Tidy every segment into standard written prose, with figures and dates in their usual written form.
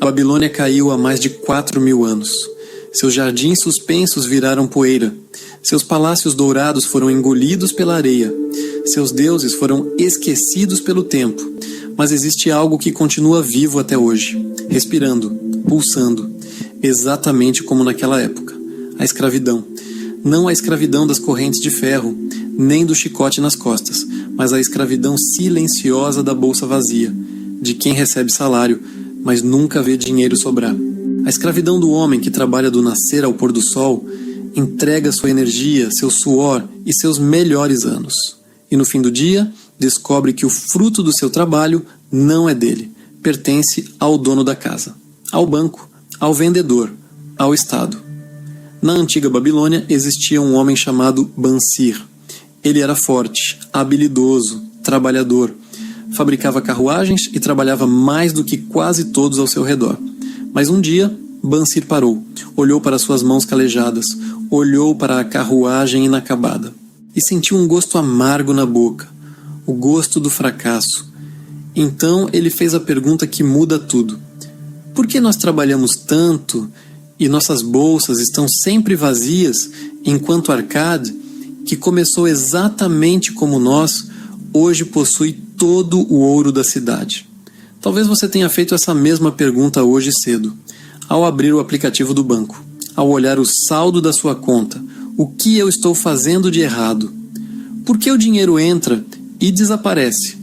A Babilônia caiu há mais de 4.000 anos. Seus jardins suspensos viraram poeira. Seus palácios dourados foram engolidos pela areia. Seus deuses foram esquecidos pelo tempo. Mas existe algo que continua vivo até hoje, respirando, pulsando, exatamente como naquela época: a escravidão. Não a escravidão das correntes de ferro, nem do chicote nas costas, mas a escravidão silenciosa da bolsa vazia, de quem recebe salário, mas nunca vê dinheiro sobrar. A escravidão do homem que trabalha do nascer ao pôr do sol, entrega sua energia, seu suor e seus melhores anos. E no fim do dia, descobre que o fruto do seu trabalho não é dele, pertence ao dono da casa, ao banco, ao vendedor, ao Estado. Na antiga Babilônia existia um homem chamado Bansir. Ele era forte, habilidoso, trabalhador, fabricava carruagens e trabalhava mais do que quase todos ao seu redor. Mas um dia, Bansir parou, olhou para suas mãos calejadas, olhou para a carruagem inacabada e sentiu um gosto amargo na boca, o gosto do fracasso. Então ele fez a pergunta que muda tudo: por que nós trabalhamos tanto e nossas bolsas estão sempre vazias, enquanto Arkad, que começou exatamente como nós, hoje possui todo o ouro da cidade? Talvez você tenha feito essa mesma pergunta hoje cedo, ao abrir o aplicativo do banco, ao olhar o saldo da sua conta. O que eu estou fazendo de errado? Por que o dinheiro entra e desaparece?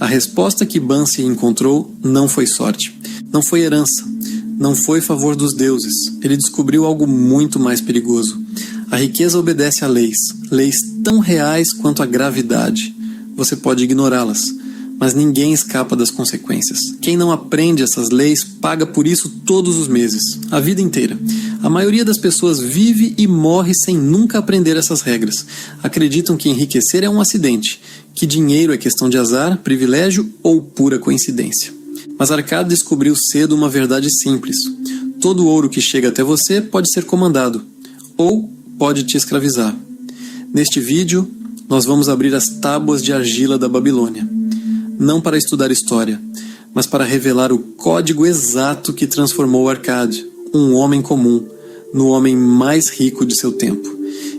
A resposta que Bansir encontrou não foi sorte, não foi herança, não foi favor dos deuses. Ele descobriu algo muito mais perigoso. A riqueza obedece a leis tão reais quanto a gravidade. Você pode ignorá-las, mas ninguém escapa das consequências. Quem não aprende essas leis paga por isso todos os meses, a vida inteira. A maioria das pessoas vive e morre sem nunca aprender essas regras. Acreditam que enriquecer é um acidente, que dinheiro é questão de azar, privilégio ou pura coincidência. Mas Arkad descobriu cedo uma verdade simples: todo o ouro que chega até você pode ser comandado, ou pode te escravizar. Neste vídeo, nós vamos abrir as tábuas de argila da Babilônia. Não para estudar história, mas para revelar o código exato que transformou Arkad, um homem comum, no homem mais rico de seu tempo.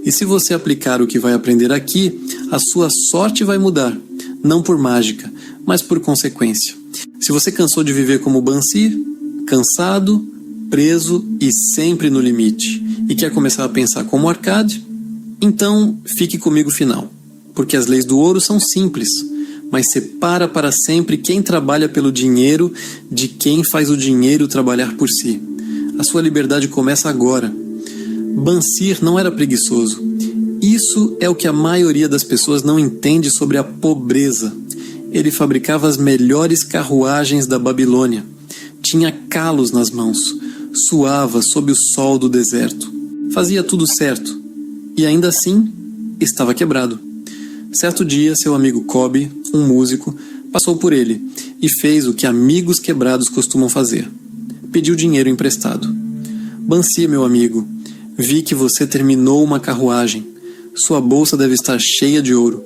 E se você aplicar o que vai aprender aqui, a sua sorte vai mudar, não por mágica, mas por consequência. Se você cansou de viver como Bansir, cansado, preso e sempre no limite, e quer começar a pensar como Arkad, então fique comigo final, porque as leis do ouro são simples, mas separa para sempre quem trabalha pelo dinheiro de quem faz o dinheiro trabalhar por si. A sua liberdade começa agora. Bansir não era preguiçoso. Isso é o que a maioria das pessoas não entende sobre a pobreza. Ele fabricava as melhores carruagens da Babilônia. Tinha calos nas mãos. Suava sob o sol do deserto. Fazia tudo certo. E ainda assim, estava quebrado. Certo dia, seu amigo Kobe, um músico, passou por ele e fez o que amigos quebrados costumam fazer: pediu dinheiro emprestado. Bansir, meu amigo, vi que você terminou uma carruagem. Sua bolsa deve estar cheia de ouro.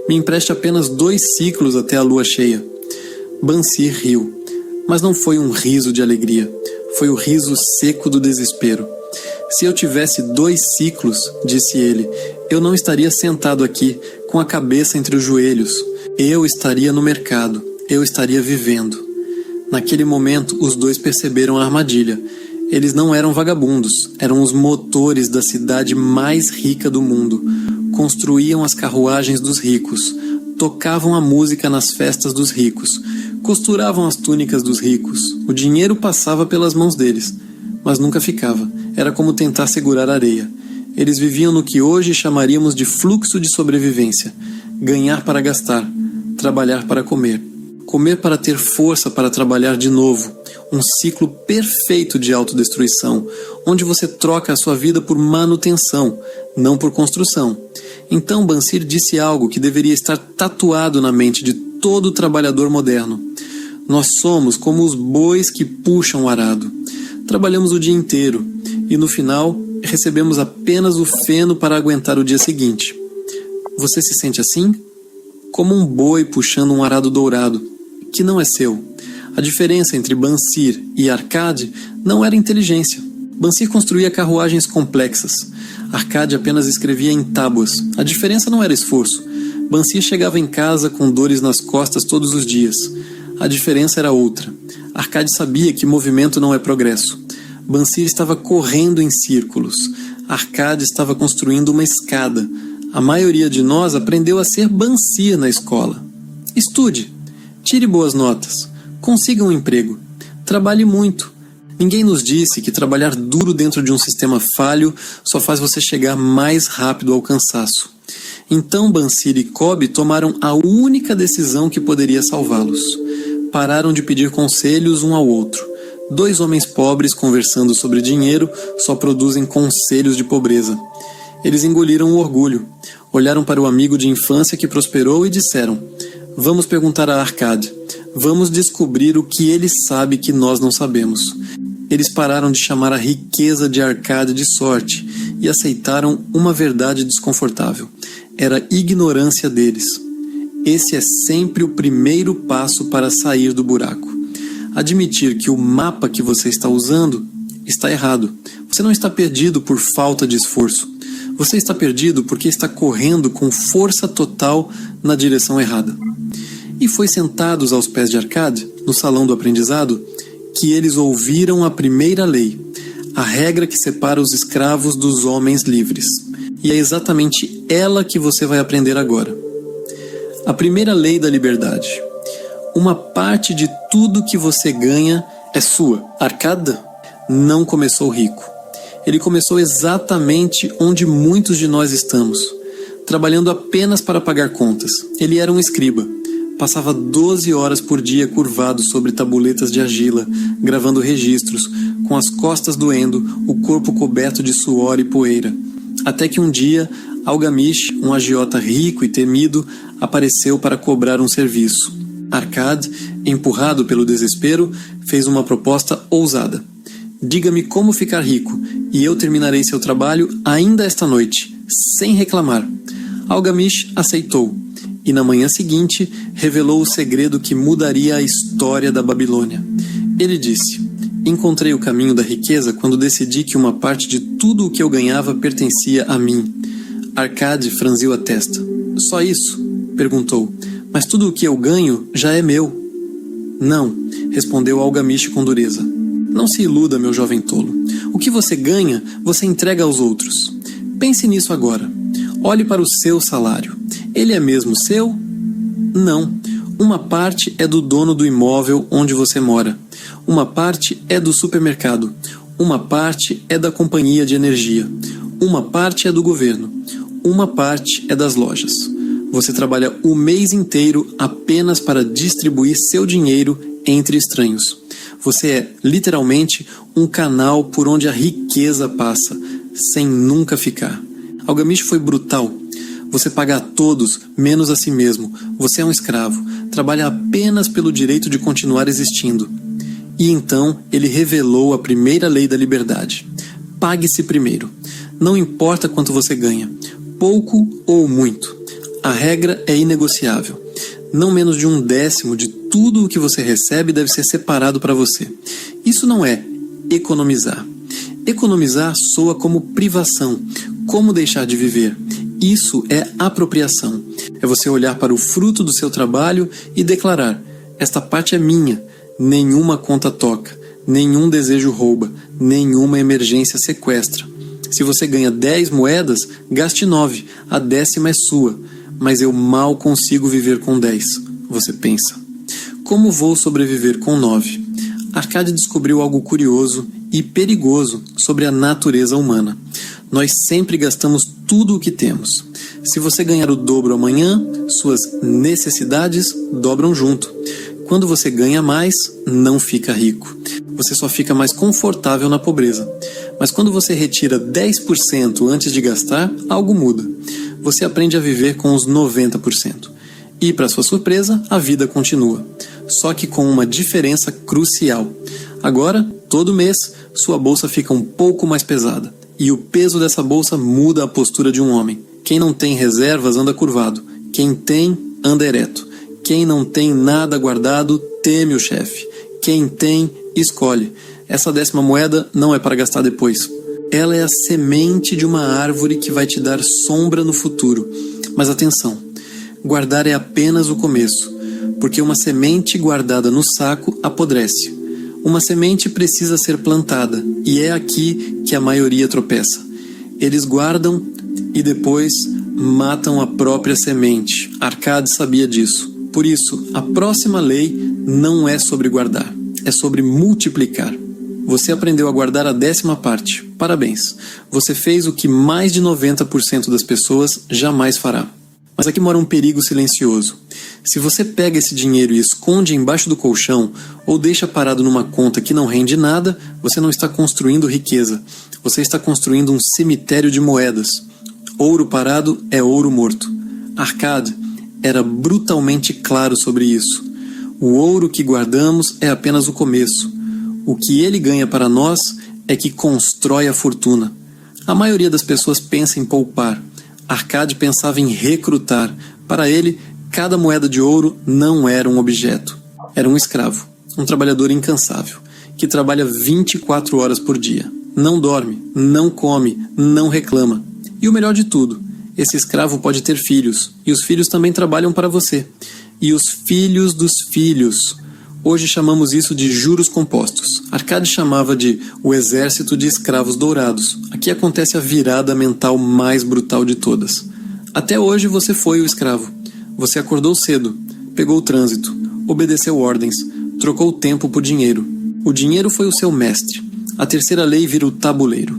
Me empreste apenas 2 ciclos até a lua cheia. Bansir riu, mas não foi um riso de alegria. Foi o riso seco do desespero. Se eu tivesse 2 ciclos, disse ele, eu não estaria sentado aqui, com a cabeça entre os joelhos. Eu estaria no mercado. Eu estaria vivendo. Naquele momento, os dois perceberam a armadilha. Eles não eram vagabundos, eram os motores da cidade mais rica do mundo. Construíam as carruagens dos ricos, tocavam a música nas festas dos ricos, costuravam as túnicas dos ricos. O dinheiro passava pelas mãos deles, mas nunca ficava. Era como tentar segurar areia. Eles viviam no que hoje chamaríamos de fluxo de sobrevivência. Ganhar para gastar, trabalhar para comer. Comer para ter força para trabalhar de novo. Um ciclo perfeito de autodestruição, onde você troca a sua vida por manutenção, não por construção. Então Bansir disse algo que deveria estar tatuado na mente de todo trabalhador moderno. Nós somos como os bois que puxam o arado. Trabalhamos o dia inteiro e no final recebemos apenas o feno para aguentar o dia seguinte. Você se sente assim? Como um boi puxando um arado dourado, que não é seu. A diferença entre Bansir e Arcade não era inteligência. Bansir construía carruagens complexas. Arcade apenas escrevia em tábuas. A diferença não era esforço. Bansir chegava em casa com dores nas costas todos os dias. A diferença era outra. Arcade sabia que movimento não é progresso. Bansir estava correndo em círculos. Arcade estava construindo uma escada. A maioria de nós aprendeu a ser Bansir na escola. Estude. Tire boas notas. Consiga um emprego. Trabalhe muito. Ninguém nos disse que trabalhar duro dentro de um sistema falho só faz você chegar mais rápido ao cansaço. Então Bansir e Cobb tomaram a única decisão que poderia salvá-los. Pararam de pedir conselhos um ao outro. Dois homens pobres conversando sobre dinheiro só produzem conselhos de pobreza. Eles engoliram o orgulho. Olharam para o amigo de infância que prosperou e disseram: vamos perguntar a Arcade. Vamos descobrir o que ele sabe que nós não sabemos. Eles pararam de chamar a riqueza de Arcade de sorte e aceitaram uma verdade desconfortável. Era a ignorância deles. Esse é sempre o primeiro passo para sair do buraco. Admitir que o mapa que você está usando está errado. Você não está perdido por falta de esforço. Você está perdido porque está correndo com força total na direção errada. E foi sentados aos pés de Arcade, no salão do aprendizado, que eles ouviram a primeira lei, a regra que separa os escravos dos homens livres. E é exatamente ela que você vai aprender agora. A primeira lei da liberdade. Uma parte de tudo que você ganha é sua. Arcade não começou rico. Ele começou exatamente onde muitos de nós estamos, trabalhando apenas para pagar contas. Ele era um escriba. Passava 12 horas por dia curvado sobre tabuletas de argila, gravando registros, com as costas doendo, o corpo coberto de suor e poeira. Até que um dia, Algamish, um agiota rico e temido, apareceu para cobrar um serviço. Arcade, empurrado pelo desespero, fez uma proposta ousada. Diga-me como ficar rico, e eu terminarei seu trabalho ainda esta noite, sem reclamar. Algamish aceitou. E na manhã seguinte, revelou o segredo que mudaria a história da Babilônia. Ele disse: encontrei o caminho da riqueza quando decidi que uma parte de tudo o que eu ganhava pertencia a mim. Arcade franziu a testa. Só isso? Perguntou. Mas tudo o que eu ganho já é meu. Não, respondeu Algamish com dureza. Não se iluda, meu jovem tolo. O que você ganha, você entrega aos outros. Pense nisso agora. Olhe para o seu salário. Ele é mesmo seu? Não. Uma parte é do dono do imóvel onde você mora. Uma parte é do supermercado. Uma parte é da companhia de energia. Uma parte é do governo. Uma parte é das lojas. Você trabalha o mês inteiro apenas para distribuir seu dinheiro entre estranhos. Você é, literalmente, um canal por onde a riqueza passa, sem nunca ficar. Algamish foi brutal. Você paga a todos, menos a si mesmo. Você é um escravo. Trabalha apenas pelo direito de continuar existindo. E então ele revelou a primeira lei da liberdade. Pague-se primeiro. Não importa quanto você ganha, pouco ou muito. A regra é inegociável. Não menos de 1/10 de tudo o que você recebe deve ser separado para você. Isso não é economizar. Economizar soa como privação, como deixar de viver. Isso é apropriação. É você olhar para o fruto do seu trabalho e declarar: esta parte é minha, nenhuma conta toca, nenhum desejo rouba, nenhuma emergência sequestra. Se você ganha 10 moedas, gaste 9, a 10ª é sua. Mas eu mal consigo viver com 10, você pensa. Como vou sobreviver com 9? Arcade descobriu algo curioso e perigoso sobre a natureza humana. Nós sempre gastamos tudo o que temos. Se você ganhar o dobro amanhã, suas necessidades dobram junto. Quando você ganha mais, não fica rico. Você só fica mais confortável na pobreza. Mas quando você retira 10% antes de gastar, algo muda. Você aprende a viver com os 90%. E, para sua surpresa, a vida continua. Só que com uma diferença crucial. Agora, todo mês, sua bolsa fica um pouco mais pesada. E o peso dessa bolsa muda a postura de um homem. Quem não tem reservas anda curvado. Quem tem, anda ereto. Quem não tem nada guardado, teme o chefe. Quem tem, escolhe. Essa 10ª moeda não é para gastar depois. Ela é a semente de uma árvore que vai te dar sombra no futuro. Mas atenção, guardar é apenas o começo, porque uma semente guardada no saco apodrece. Uma semente precisa ser plantada, e é aqui que a maioria tropeça. Eles guardam e depois matam a própria semente. Arcade sabia disso. Por isso, a próxima lei não é sobre guardar, é sobre multiplicar. Você aprendeu a guardar a 10ª parte. Parabéns! Você fez o que mais de 90% das pessoas jamais fará. Mas aqui mora um perigo silencioso. Se você pega esse dinheiro e esconde embaixo do colchão ou deixa parado numa conta que não rende nada, você não está construindo riqueza. Você está construindo um cemitério de moedas. Ouro parado é ouro morto. Arcade era brutalmente claro sobre isso. O ouro que guardamos é apenas o começo. O que ele ganha para nós é que constrói a fortuna. A maioria das pessoas pensa em poupar. Arcade pensava em recrutar. Para ele, cada moeda de ouro não era um objeto. Era um escravo, um trabalhador incansável, que trabalha 24 horas por dia. Não dorme, não come, não reclama. E o melhor de tudo, esse escravo pode ter filhos, e os filhos também trabalham para você. E os filhos dos filhos. Hoje chamamos isso de juros compostos. Arcade chamava de o exército de escravos dourados. Aqui acontece a virada mental mais brutal de todas. Até hoje você foi o escravo. Você acordou cedo, pegou o trânsito, obedeceu ordens, trocou o tempo por dinheiro. O dinheiro foi o seu mestre. A 3ª lei vira o tabuleiro.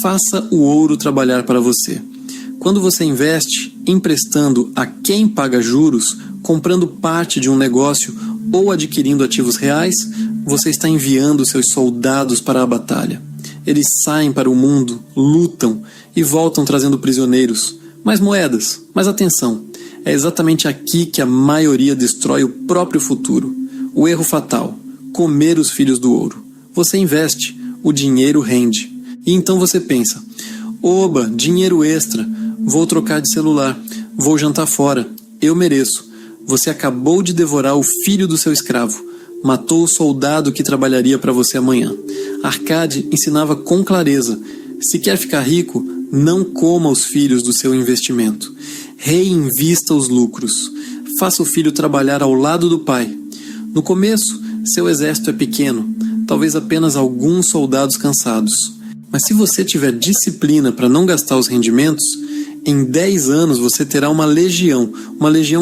Faça o ouro trabalhar para você. Quando você investe, emprestando a quem paga juros, comprando parte de um negócio ou adquirindo ativos reais, você está enviando seus soldados para a batalha. Eles saem para o mundo, lutam e voltam trazendo prisioneiros, mais moedas. Mas atenção, é exatamente aqui que a maioria destrói o próprio futuro. O erro fatal, comer os filhos do ouro. Você investe, o dinheiro rende. E então você pensa, oba, dinheiro extra, vou trocar de celular, vou jantar fora, eu mereço. Você acabou de devorar o filho do seu escravo. Matou o soldado que trabalharia para você amanhã. Arcade ensinava com clareza. Se quer ficar rico, não coma os filhos do seu investimento. Reinvista os lucros. Faça o filho trabalhar ao lado do pai. No começo, seu exército é pequeno. Talvez apenas alguns soldados cansados. Mas se você tiver disciplina para não gastar os rendimentos, em 10 anos você terá uma legião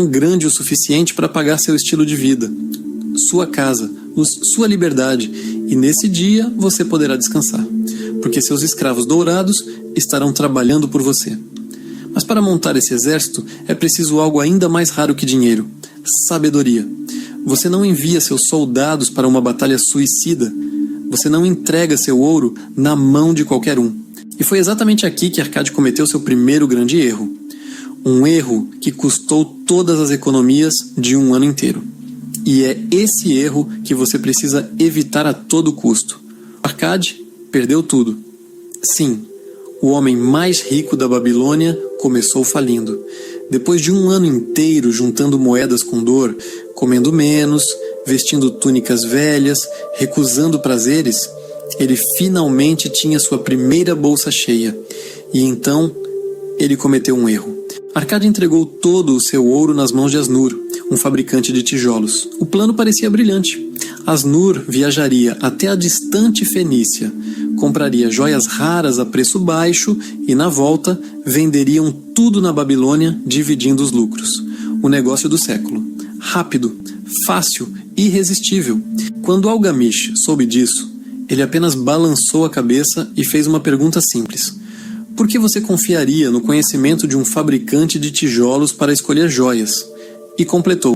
grande o suficiente para pagar seu estilo de vida, sua casa, sua liberdade, e nesse dia você poderá descansar, porque seus escravos dourados estarão trabalhando por você. Mas para montar esse exército é preciso algo ainda mais raro que dinheiro: sabedoria. Você não envia seus soldados para uma batalha suicida. Você não entrega seu ouro na mão de qualquer um. E foi exatamente aqui que Arcade cometeu seu primeiro grande erro. Um erro que custou todas as economias de um ano inteiro. E é esse erro que você precisa evitar a todo custo. Arcade perdeu tudo. Sim, o homem mais rico da Babilônia começou falindo. Depois de um ano inteiro juntando moedas com dor, comendo menos, vestindo túnicas velhas, recusando prazeres, ele finalmente tinha sua primeira bolsa cheia. E então, ele cometeu um erro. Arcade entregou todo o seu ouro nas mãos de Asnur, um fabricante de tijolos. O plano parecia brilhante. Asnur viajaria até a distante Fenícia, compraria joias raras a preço baixo e, na volta, venderiam tudo na Babilônia, dividindo os lucros. O negócio do século. Rápido, fácil, irresistível. Quando Algamish soube disso, ele apenas balançou a cabeça e fez uma pergunta simples. Por que você confiaria no conhecimento de um fabricante de tijolos para escolher joias? E completou.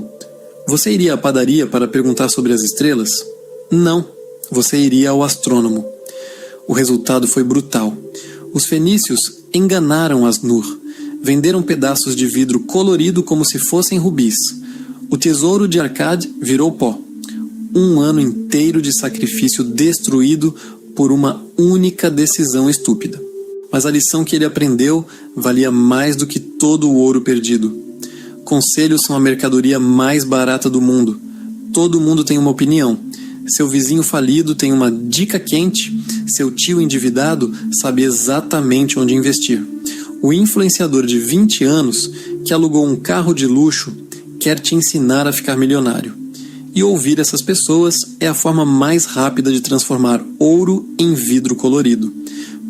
Você iria à padaria para perguntar sobre as estrelas? Não, você iria ao astrônomo. O resultado foi brutal. Os fenícios enganaram Asnur. Venderam pedaços de vidro colorido como se fossem rubis. O tesouro de Arcade virou pó. Um ano inteiro de sacrifício destruído por uma única decisão estúpida. Mas a lição que ele aprendeu valia mais do que todo o ouro perdido. Conselhos são a mercadoria mais barata do mundo. Todo mundo tem uma opinião. Seu vizinho falido tem uma dica quente, seu tio endividado sabe exatamente onde investir. O influenciador de 20 anos, que alugou um carro de luxo, quer te ensinar a ficar milionário. E ouvir essas pessoas é a forma mais rápida de transformar ouro em vidro colorido.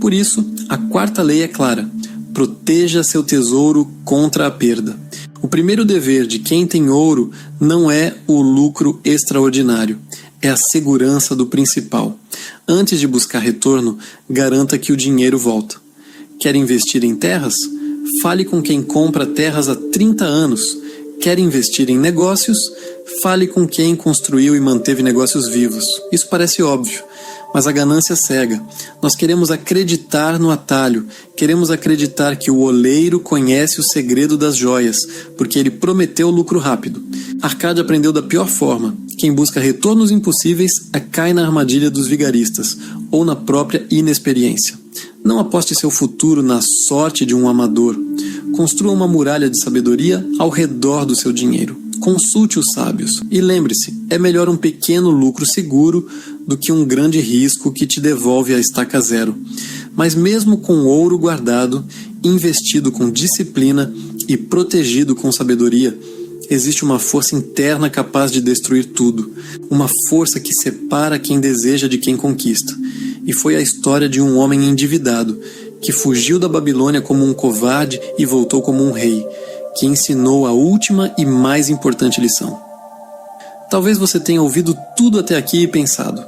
Por isso, a quarta lei é clara: proteja seu tesouro contra a perda. O primeiro dever de quem tem ouro não é o lucro extraordinário, é a segurança do principal. Antes de buscar retorno, garanta que o dinheiro volta. Quer investir em terras? Fale com quem compra terras há 30 anos. Quer investir em negócios? Fale com quem construiu e manteve negócios vivos. Isso parece óbvio, mas a ganância cega. Nós queremos acreditar no atalho, queremos acreditar que o oleiro conhece o segredo das joias, porque ele prometeu lucro rápido. Arcade aprendeu da pior forma. Quem busca retornos impossíveis cai na armadilha dos vigaristas, ou na própria inexperiência. Não aposte seu futuro na sorte de um amador. Construa uma muralha de sabedoria ao redor do seu dinheiro. Consulte os sábios. E lembre-se, é melhor um pequeno lucro seguro do que um grande risco que te devolve a estaca zero. Mas mesmo com ouro guardado, investido com disciplina e protegido com sabedoria, existe uma força interna capaz de destruir tudo. Uma força que separa quem deseja de quem conquista. E foi a história de um homem endividado, que fugiu da Babilônia como um covarde e voltou como um rei, que ensinou a última e mais importante lição. Talvez você tenha ouvido tudo até aqui e pensado: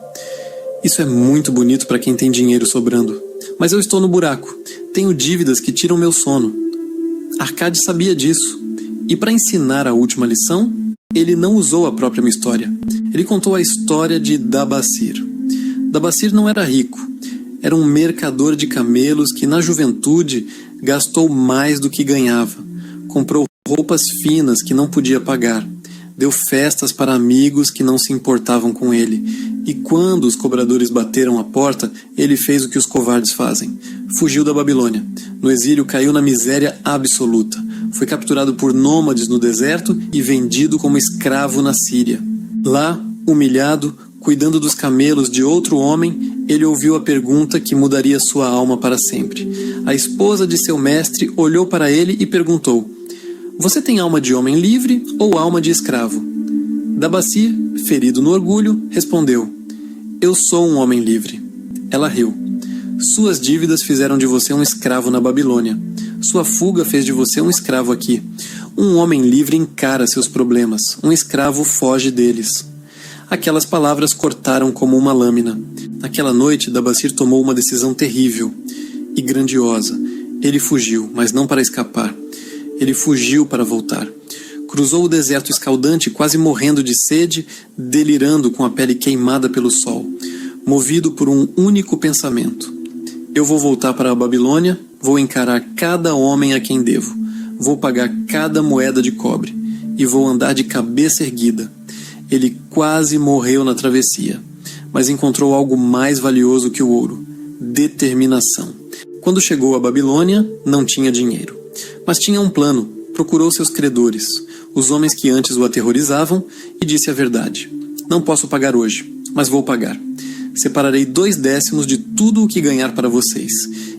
isso é muito bonito para quem tem dinheiro sobrando, mas eu estou no buraco, tenho dívidas que tiram meu sono. Arcade sabia disso, e para ensinar a última lição, ele não usou a própria história. Ele contou a história de Dabasir. Dabasir não era rico, era um mercador de camelos que na juventude gastou mais do que ganhava. Comprou roupas finas que não podia pagar. Deu festas para amigos que não se importavam com ele. E quando os cobradores bateram a porta, ele fez o que os covardes fazem. Fugiu da Babilônia. No exílio caiu na miséria absoluta. Foi capturado por nômades no deserto e vendido como escravo na Síria. Lá, humilhado, cuidando dos camelos de outro homem, ele ouviu a pergunta que mudaria sua alma para sempre. A esposa de seu mestre olhou para ele e perguntou: você tem alma de homem livre ou alma de escravo? Dabasir, ferido no orgulho, respondeu: eu sou um homem livre. Ela riu. Suas dívidas fizeram de você um escravo na Babilônia. Sua fuga fez de você um escravo aqui. Um homem livre encara seus problemas. Um escravo foge deles. Aquelas palavras cortaram como uma lâmina. Naquela noite, Dabasir tomou uma decisão terrível e grandiosa. Ele fugiu, mas não para escapar. Ele fugiu para voltar. Cruzou o deserto escaldante, quase morrendo de sede, delirando com a pele queimada pelo sol, movido por um único pensamento: eu vou voltar para a Babilônia, vou encarar cada homem a quem devo, vou pagar cada moeda de cobre e vou andar de cabeça erguida. Ele quase morreu na travessia, mas encontrou algo mais valioso que o ouro: determinação. Quando chegou à Babilônia, não tinha dinheiro, mas tinha um plano. Procurou seus credores, os homens que antes o aterrorizavam, e disse a verdade: não posso pagar hoje, mas vou pagar. Separarei 2/10 de tudo o que ganhar para vocês,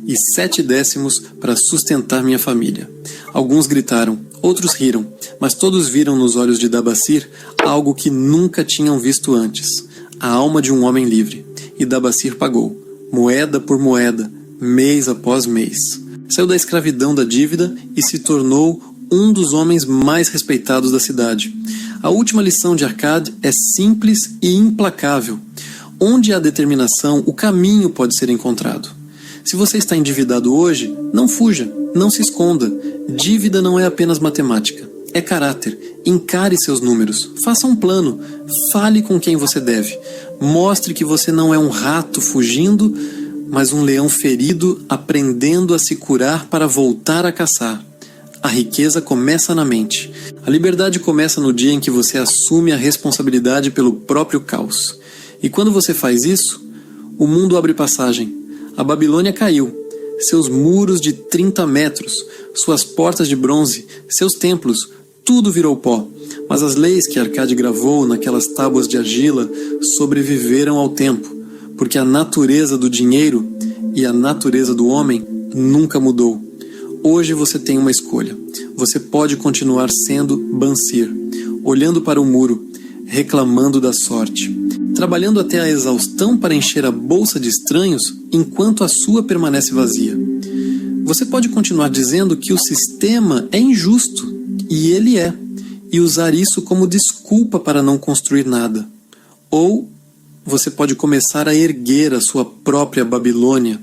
e 7/10 para sustentar minha família. Alguns gritaram, outros riram, mas todos viram nos olhos de Dabasir algo que nunca tinham visto antes: a alma de um homem livre. E Dabasir pagou, moeda por moeda, mês após mês. Saiu da escravidão da dívida e se tornou um dos homens mais respeitados da cidade. A última lição de Arcade é simples e implacável. Onde há determinação, o caminho pode ser encontrado. Se você está endividado hoje, não fuja, não se esconda. Dívida não é apenas matemática, é caráter. Encare seus números, faça um plano, fale com quem você deve. Mostre que você não é um rato fugindo, mas um leão ferido aprendendo a se curar para voltar a caçar. A riqueza começa na mente. A liberdade começa no dia em que você assume a responsabilidade pelo próprio caos. E quando você faz isso, o mundo abre passagem. A Babilônia caiu. Seus muros de 30 metros, suas portas de bronze, seus templos, tudo virou pó. Mas as leis que Arcade gravou naquelas tábuas de argila sobreviveram ao tempo, porque a natureza do dinheiro e a natureza do homem nunca mudou. Hoje você tem uma escolha. Você pode continuar sendo Bansir, olhando para o muro, reclamando da sorte, trabalhando até a exaustão para encher a bolsa de estranhos enquanto a sua permanece vazia. Você pode continuar dizendo que o sistema é injusto, e ele é, e usar isso como desculpa para não construir nada. Ou você pode começar a erguer a sua própria Babilônia,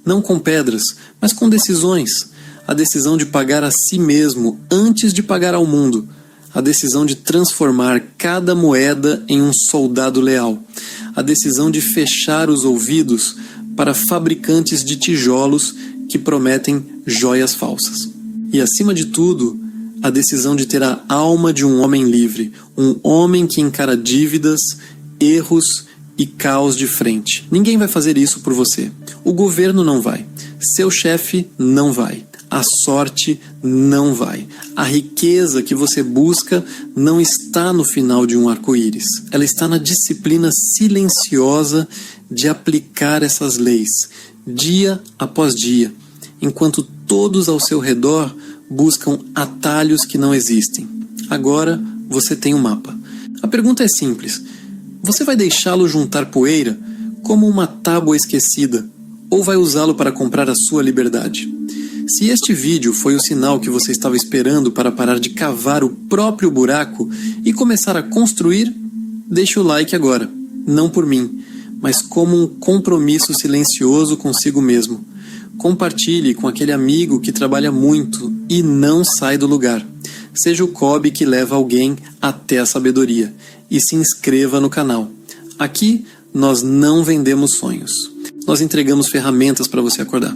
não com pedras, mas com decisões. A decisão de pagar a si mesmo antes de pagar ao mundo. A decisão de transformar cada moeda em um soldado leal. A decisão de fechar os ouvidos para fabricantes de tijolos que prometem joias falsas. E, acima de tudo, a decisão de ter a alma de um homem livre, um homem que encara dívidas, erros e caos de frente. Ninguém vai fazer isso por você. O governo não vai. Seu chefe não vai. A sorte não vai. A riqueza que você busca não está no final de um arco-íris. Ela está na disciplina silenciosa de aplicar essas leis, dia após dia, enquanto todos ao seu redor buscam atalhos que não existem. Agora você tem um mapa. A pergunta é simples. Você vai deixá-lo juntar poeira como uma tábua esquecida, ou vai usá-lo para comprar a sua liberdade? Se este vídeo foi o sinal que você estava esperando para parar de cavar o próprio buraco e começar a construir, deixe o like agora, não por mim, mas como um compromisso silencioso consigo mesmo. Compartilhe com aquele amigo que trabalha muito e não sai do lugar. Seja o Kobe que leva alguém até a sabedoria. E se inscreva no canal. Aqui nós não vendemos sonhos. Nós entregamos ferramentas para você acordar.